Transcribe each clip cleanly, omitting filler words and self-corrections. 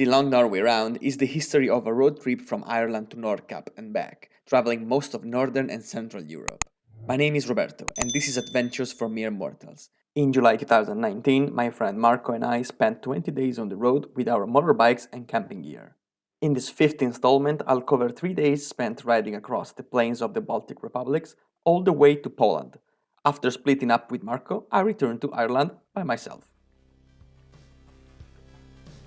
The Long Norway Round is the history of a road trip from Ireland to Nordkapp and back, traveling most of Northern and Central Europe. My name is Roberto, and this is Adventures for Mere Mortals. In July 2019, my friend Marco and I spent 20 days on the road with our motorbikes and camping gear. In this fifth installment, I'll cover 3 days spent riding across the plains of the Baltic Republics all the way to Poland. After splitting up with Marco, I returned to Ireland by myself.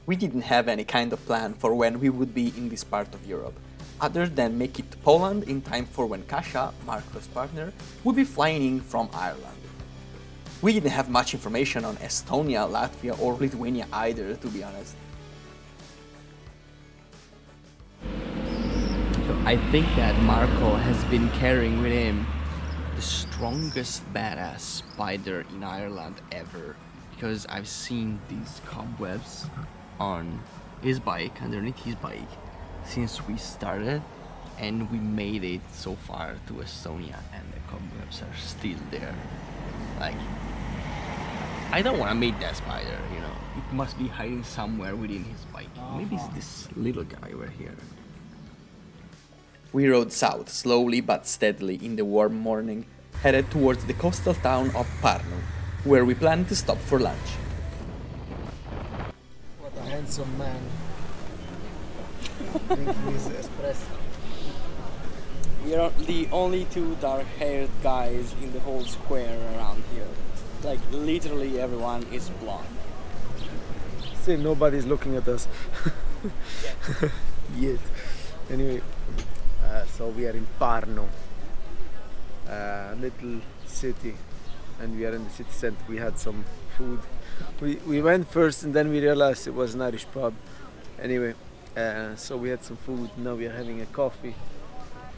We didn't have any kind of plan for when we would be in this part of Europe, other than make it to Poland in time for when Kasia, Marco's partner, would be flying in from Ireland. We didn't have much information on Estonia, Latvia or Lithuania either, to be honest. So I think that Marco has been carrying with him the strongest badass spider in Ireland ever, because I've seen these cobwebs on his bike, underneath his bike, since we started, and we made it so far to Estonia and the cobwebs are still there. Like, I don't want to meet that spider, you know. It must be hiding somewhere within his bike. Maybe it's this little guy over here. We rode south slowly but steadily in the warm morning, headed towards the coastal town of Pärnu, where we planned to stop for lunch. Handsome man drinking his espresso. We are the only two dark-haired guys in the whole square around here. Like, literally everyone is blonde. Still nobody's looking at us. Yet. Anyway, so we are in Pärnu, a little city, and we are in the city center. We had some food. We went first and then we realized it was an Irish pub. Anyway, so we had some food, now we are having a coffee.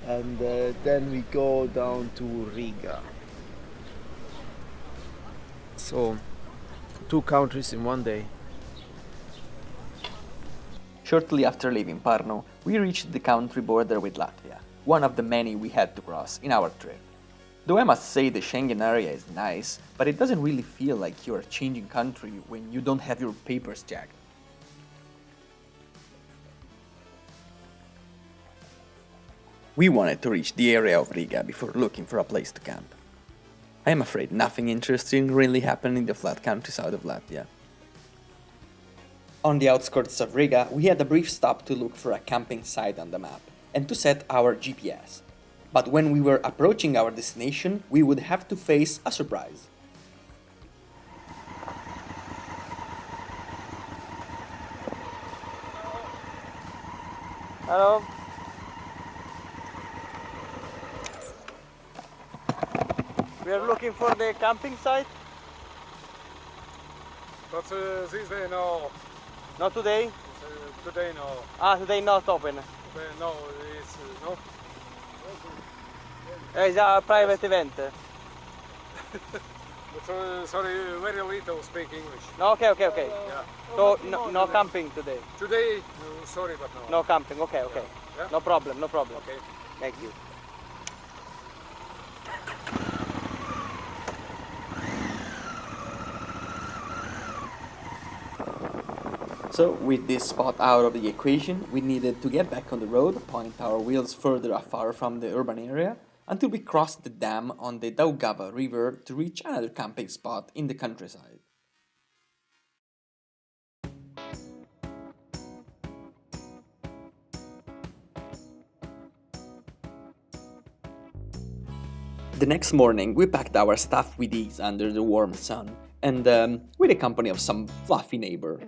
And then we go down to Riga. So, 2 countries in one day. Shortly after leaving Pärnu, we reached the country border with Latvia, one of the many we had to cross in our trip. Though I must say the Schengen area is nice, but it doesn't really feel like you are changing country when you don't have your papers checked. We wanted to reach the area of Riga before looking for a place to camp. I am afraid nothing interesting really happened in the flat countryside of Latvia. On the outskirts of Riga, we had a brief stop to look for a camping site on the map and to set our GPS. But when we were approaching our destination, we would have to face a surprise. Hello? We are looking for the camping site? But this day no. Not today? Today no. Ah, today not open. No, it's no. It's a private event. But, sorry, very little speak English. No, okay. Yeah. So, no camping today? Today, sorry, but no. No camping, okay. Yeah. No problem. Okay. Thank you. So, with this spot out of the equation, we needed to get back on the road, point our wheels further afar from the urban area, until we crossed the dam on the Daugava River to reach another camping spot in the countryside. The next morning, we packed our stuff with ease under the warm sun, and with the company of some fluffy neighbor.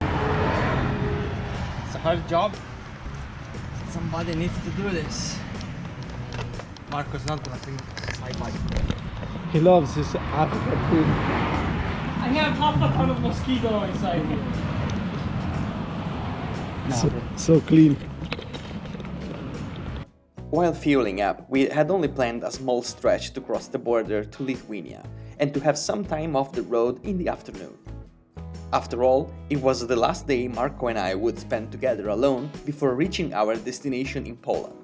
It's a hard job. Somebody needs to do this. Marco's not gonna think side bike. He loves his African food. I have half a ton of mosquito inside here. So clean. While fueling up, we had only planned a small stretch to cross the border to Lithuania and to have some time off the road in the afternoon. After all, it was the last day Marco and I would spend together alone before reaching our destination in Poland.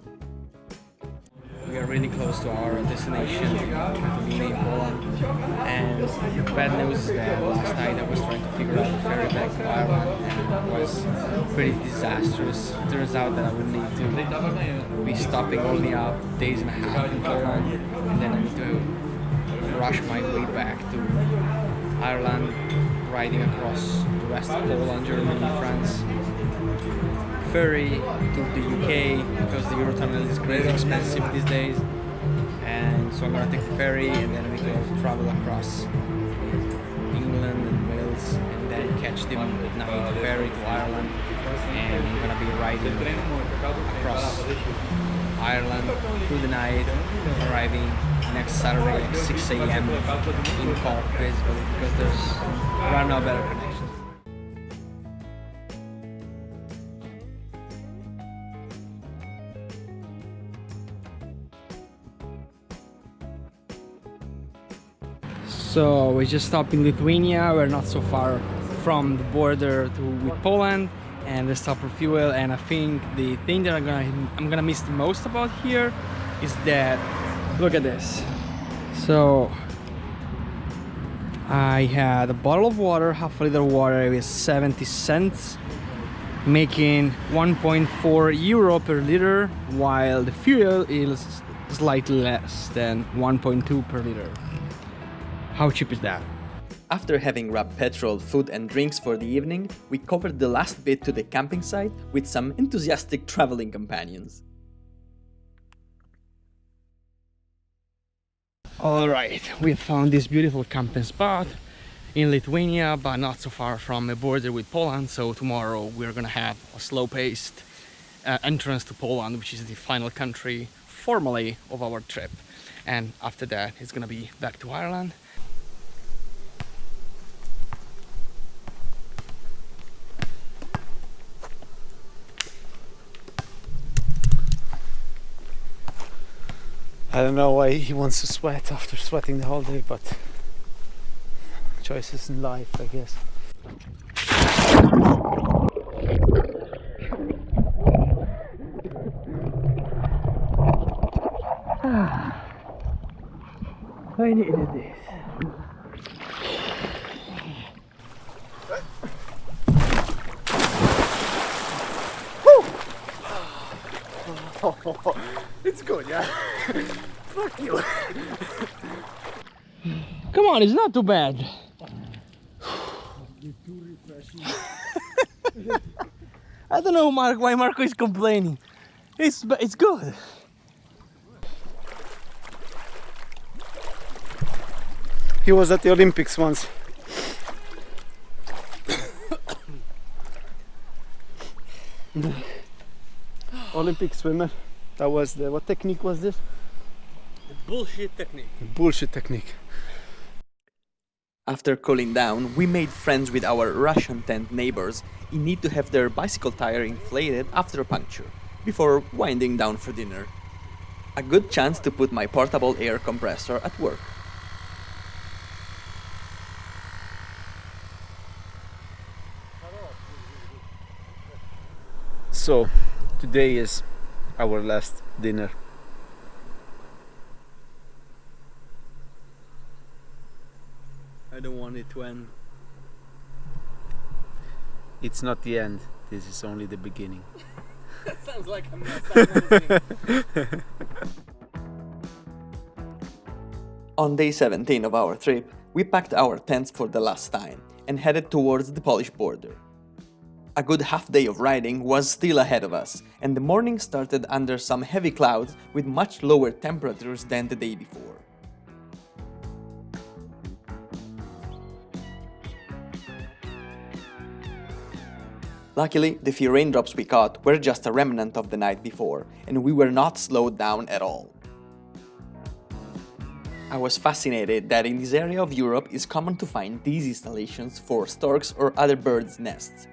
We we are really close to our destination, Lithuania, Poland. And bad news is that last night I was trying to figure out the ferry back to Ireland, and it was pretty disastrous. It turns out that I would need to be stopping only up days and a half in Poland, and then I need to rush my way back to Ireland, riding across the rest of Poland, Germany, France, ferry to the UK because the Eurotunnel is crazy expensive these days, and so I'm gonna take the ferry and then we go travel across England and Wales and then catch the night ferry to Ireland, and I'm gonna be riding across Ireland through the night, arriving next Saturday at 6 a.m. in Cork basically, because there are no better connections. So we just stopped in Lithuania. We're not so far from the border with Poland, and we stopped for fuel. And I think the thing that I'm gonna miss the most about here is that, look at this. So I had a bottle of water, half a liter of water with 70 cents, making 1.4 euro per liter, while the fuel is slightly less than 1.2 per liter. How cheap is that? After having grabbed petrol, food and drinks for the evening, we covered the last bit to the camping site with some enthusiastic traveling companions. Alright, we found this beautiful camping spot in Lithuania, but not so far from the border with Poland, so tomorrow we're gonna have a slow-paced entrance to Poland, which is the final country formally of our trip. And after that, it's gonna be back to Ireland. I don't know why he wants to sweat after sweating the whole day, but choices in life, I guess. I needed this. It's good, yeah. Fuck you. Come on, it's not too bad. I don't know, Mark, why Marco is complaining. It's good. He was at the Olympics once. Olympic swimmer. That was the, what technique was this? The bullshit technique. The bullshit technique. After cooling down, we made friends with our Russian tent neighbors in need to have their bicycle tire inflated after a puncture, before winding down for dinner. A good chance to put my portable air compressor at work. So, today is our last dinner. I don't want it to end. It's not the end, this is only the beginning. That sounds like a mess. On day 17 of our trip, we packed our tents for the last time and headed towards the Polish border. A good half day of riding was still ahead of us, and the morning started under some heavy clouds with much lower temperatures than the day before. Luckily, the few raindrops we caught were just a remnant of the night before, and we were not slowed down at all. I was fascinated that in this area of Europe it's common to find these installations for storks or other birds' nests.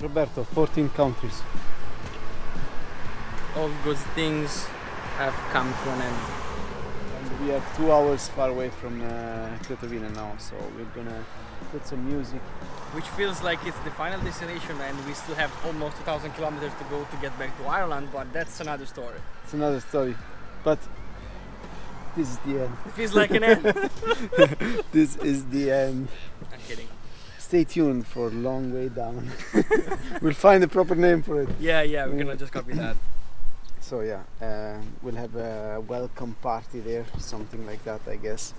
Roberto, 14 countries. All good things have come to an end. And we are 2 hours far away from Krotowina now, so we're gonna put some music. Which feels like it's the final destination, and we still have almost 2,000 kilometers to go to get back to Ireland, but that's another story. It's another story, but this is the end. It feels like an end. This is the end. I'm kidding. Stay tuned for Long Way Down. We'll find a proper name for it. Yeah, we're gonna just copy that. So yeah, we'll have a welcome party there, something like that, I guess.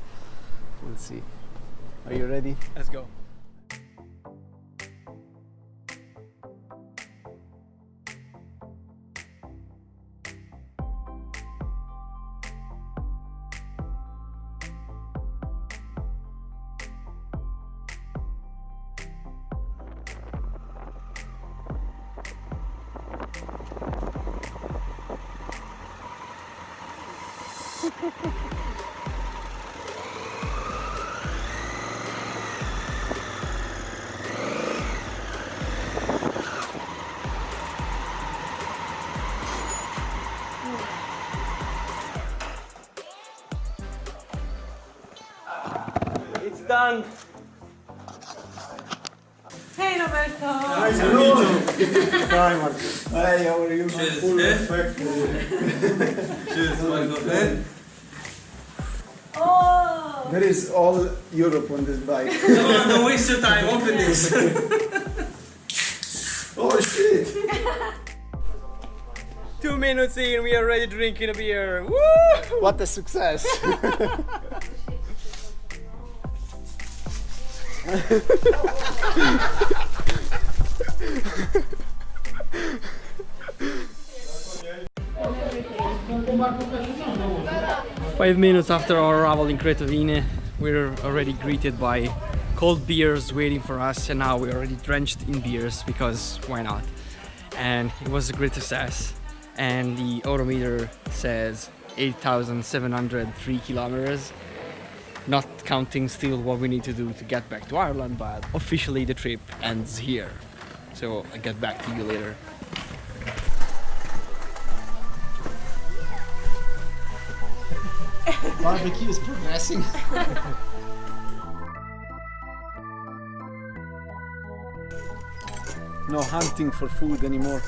We'll see. Are you ready? Let's go. It's done. Hey Roberto! Hi, how are you? Full respect. Oh! There is all Europe on this bike. Don't waste your time, open this. Oh shit! 2 minutes in, we are already drinking a beer. Woo! What a success! 5 minutes after our arrival in Krotowina, we're already greeted by cold beers waiting for us, and now we're already drenched in beers because why not? And it was a great success. And the odometer says 8,703 kilometers, not counting still what we need to do to get back to Ireland, but officially the trip ends here. So I'll get back to you later. Barbecue is progressing. No hunting for food anymore.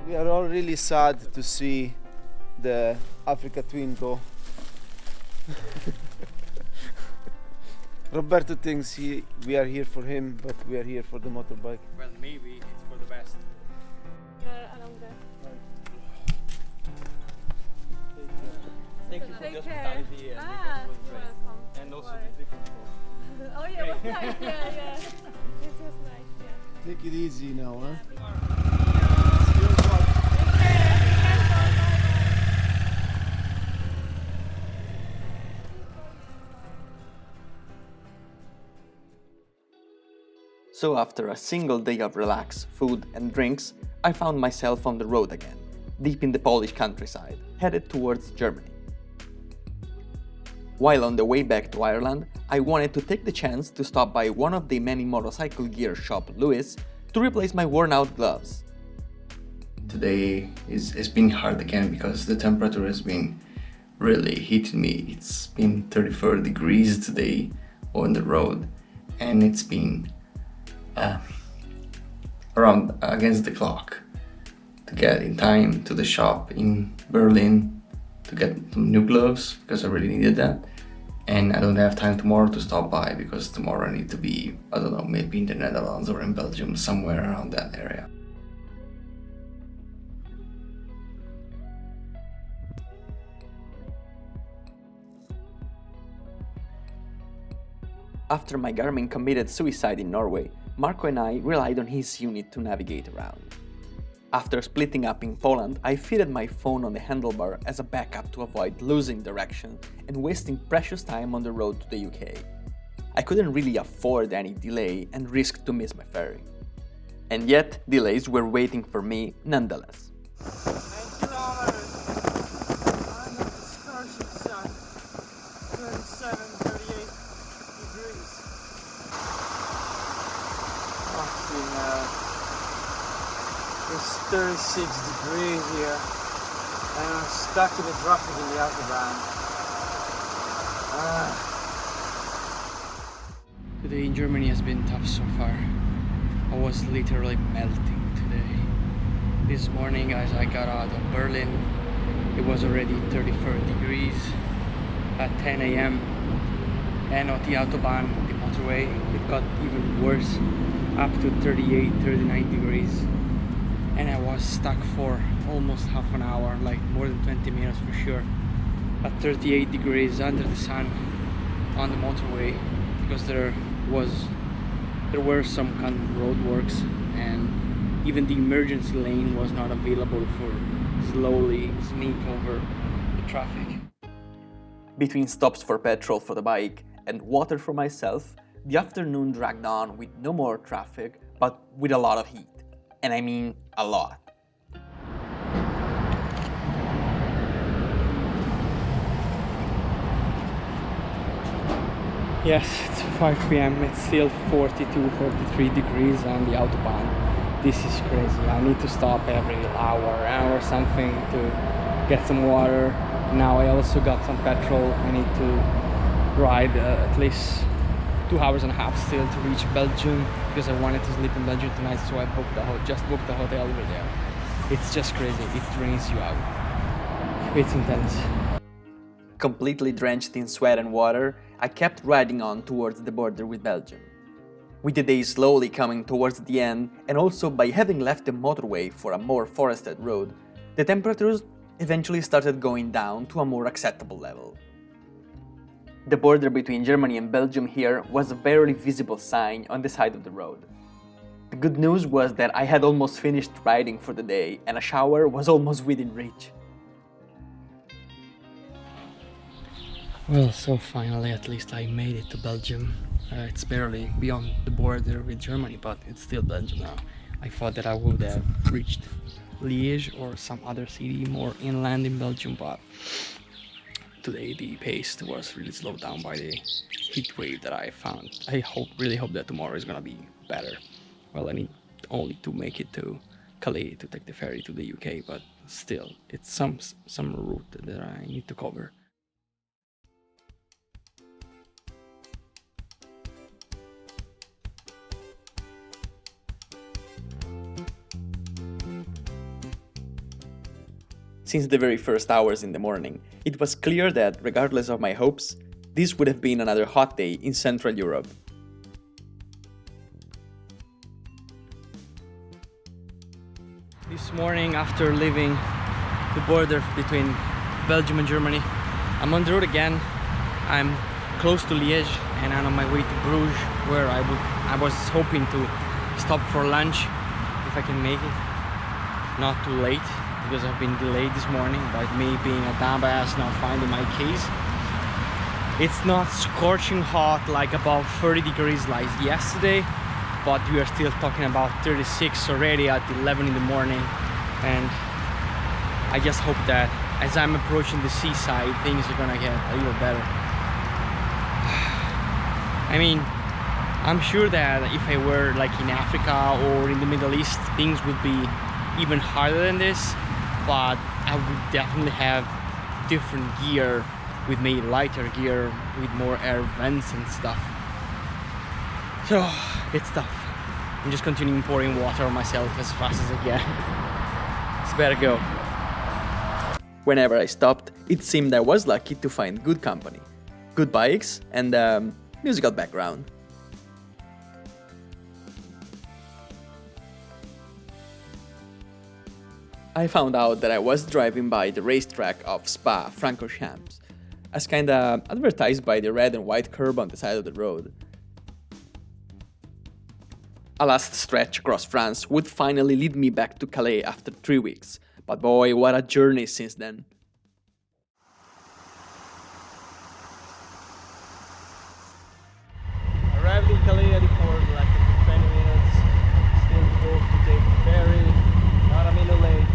We are all really sad to see the Africa Twin go. Roberto thinks we are here for him, but we are here for the motorbike. Well, maybe it's for the best. Along there. Thank you for Take the care. hospitality and Ah, it was great. welcome. And also Sorry. the trip control. Oh yeah, it was nice. Yeah. This was nice. Yeah. Take it easy now, huh? So after a single day of relax, food and drinks, I found myself on the road again, deep in the Polish countryside, headed towards Germany. While on the way back to Ireland, I wanted to take the chance to stop by one of the many motorcycle gear shop Lewis to replace my worn-out gloves. Today it's been hard again because the temperature has been really hitting me. It's been 34 degrees today on the road, and it's been around against the clock to get in time to the shop in Berlin to get some new gloves because I really needed that. And I don't have time tomorrow to stop by because tomorrow I need to be, I don't know, maybe in the Netherlands or in Belgium, somewhere around that area. After my Garmin committed suicide in Norway, Marco and I relied on his unit to navigate around. After splitting up in Poland, I fitted my phone on the handlebar as a backup to avoid losing direction and wasting precious time on the road to the UK. I couldn't really afford any delay and risked to miss my ferry. And yet, delays were waiting for me nonetheless. 9 kilometers. I'm at the scorching sun. 37, 38 degrees. Fucking it's 36 degrees here. And I'm stuck in the traffic in the autobahn. Today in Germany has been tough so far. I was literally melting today. This morning as I got out of Berlin, it was already 34 degrees at 10 a.m. and on the Autobahn, the motorway, it got even worse, up to 38, 39 degrees. And I was stuck for almost half an hour, like more than 20 minutes for sure, at 38 degrees under the sun on the motorway, because there were some kind of roadworks and even the emergency lane was not available for slowly sneak over the traffic. Between stops for petrol for the bike and water for myself, the afternoon dragged on with no more traffic, but with a lot of heat. And I mean a lot. Yes, it's 5 p.m. It's still 42, 43 degrees on the Autobahn. This is crazy. I need to stop every hour or something to get some water. Now I also got some petrol. I need to ride at least 2 hours and a half still to reach Belgium, because I wanted to sleep in Belgium tonight, so I just booked the hotel over there. It's just crazy. It drains you out. It's intense. Completely drenched in sweat and water, I kept riding on towards the border with Belgium. With the day slowly coming towards the end, and also by having left the motorway for a more forested road, the temperatures eventually started going down to a more acceptable level. The border between Germany and Belgium here was a barely visible sign on the side of the road. The good news was that I had almost finished riding for the day and a shower was almost within reach. Well, so finally at least I made it to Belgium. It's barely beyond the border with Germany, but it's still Belgium now. I thought that I would have reached Liège or some other city more inland in Belgium, but today the pace was really slowed down by the heat wave that I found. I really hope that tomorrow is gonna be better. Well, I need only to make it to Calais to take the ferry to the UK, but still, it's some route that I need to cover. Since the very first hours in the morning, it was clear that, regardless of my hopes, this would have been another hot day in Central Europe. This morning, after leaving the border between Belgium and Germany, I'm on the road again. I'm close to Liège and I'm on my way to Bruges, where I was hoping to stop for lunch if I can make it. Not too late, because I've been delayed this morning by me being a dumbass not finding my keys. It's not scorching hot like above 30 degrees like yesterday, but we are still talking about 36 already at 11 in the morning, and I just hope that as I'm approaching the seaside, things are gonna get a little better. I mean, I'm sure that if I were like in Africa or in the Middle East, things would be even harder than this, but I would definitely have different gear with me, lighter gear with more air vents and stuff. So it's tough. I'm just continuing pouring water on myself as fast as I can. It's better go. Whenever I stopped, it seemed I was lucky to find good company, good bikes and musical background. I found out that I was driving by the racetrack of Spa-Francorchamps, as kinda advertised by the red and white curb on the side of the road. A last stretch across France would finally lead me back to Calais after 3 weeks, but boy, what a journey since then. Arrived in Calais at the port like 20 minutes, still to go to take the ferry, not a minute late.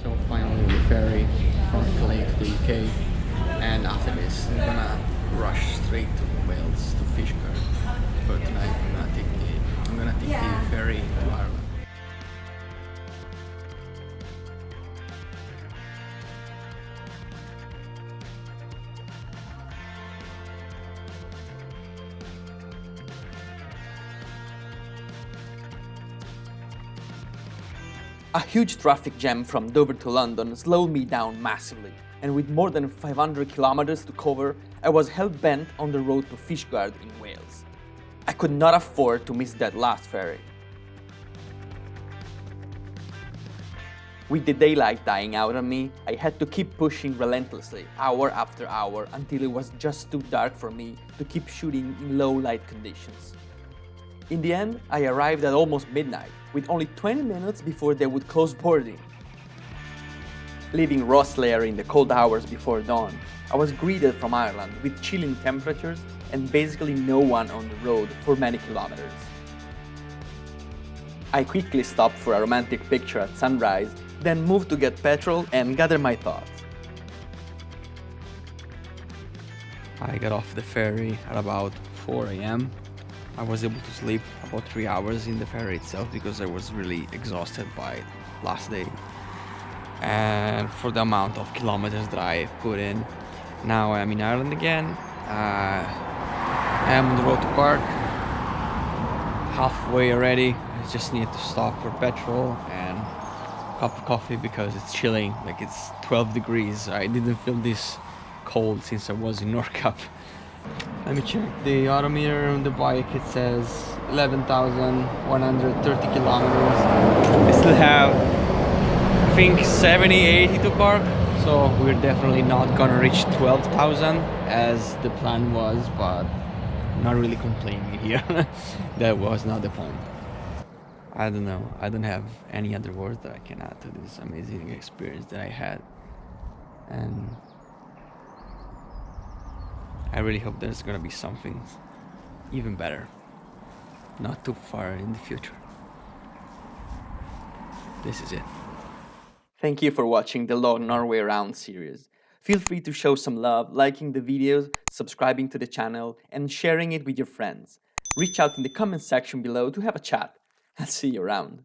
So finally the ferry from Calais to the UK, and after this I'm gonna rush straight to Wales to Fishguard. For tonight I'm gonna take the ferry to Ireland. A huge traffic jam from Dover to London slowed me down massively, and with more than 500 kilometers to cover, I was hell-bent on the road to Fishguard in Wales. I could not afford to miss that last ferry. With the daylight dying out on me, I had to keep pushing relentlessly, hour after hour, until it was just too dark for me to keep shooting in low light conditions. In the end, I arrived at almost midnight, with only 20 minutes before they would close boarding. Leaving Rosslare in the cold hours before dawn, I was greeted from Ireland with chilling temperatures and basically no one on the road for many kilometers. I quickly stopped for a romantic picture at sunrise, then moved to get petrol and gather my thoughts. I got off the ferry at about 4 AM. I was able to sleep about 3 hours in the ferry itself because I was really exhausted by last day. And for the amount of kilometers that I put in, now I'm in Ireland again. I am on the road to Cork, halfway already. I just need to stop for petrol and a cup of coffee because it's chilling, like it's 12 degrees. I didn't feel this cold since I was in Nordkapp. Let me check the odometer on the bike. It says 11,130 kilometers. I still have, I think, 70, 80 to Cork. So we're definitely not gonna reach 12,000 as the plan was, but I'm not really complaining here. That was not the point. I don't know. I don't have any other words that I can add to this amazing experience that I had. And I really hope there's gonna be something even better, not too far in the future. This is it. Thank you for watching the Long Norway Round series. Feel free to show some love, liking the videos, subscribing to the channel, and sharing it with your friends. Reach out in the comment section below to have a chat. I'll see you around.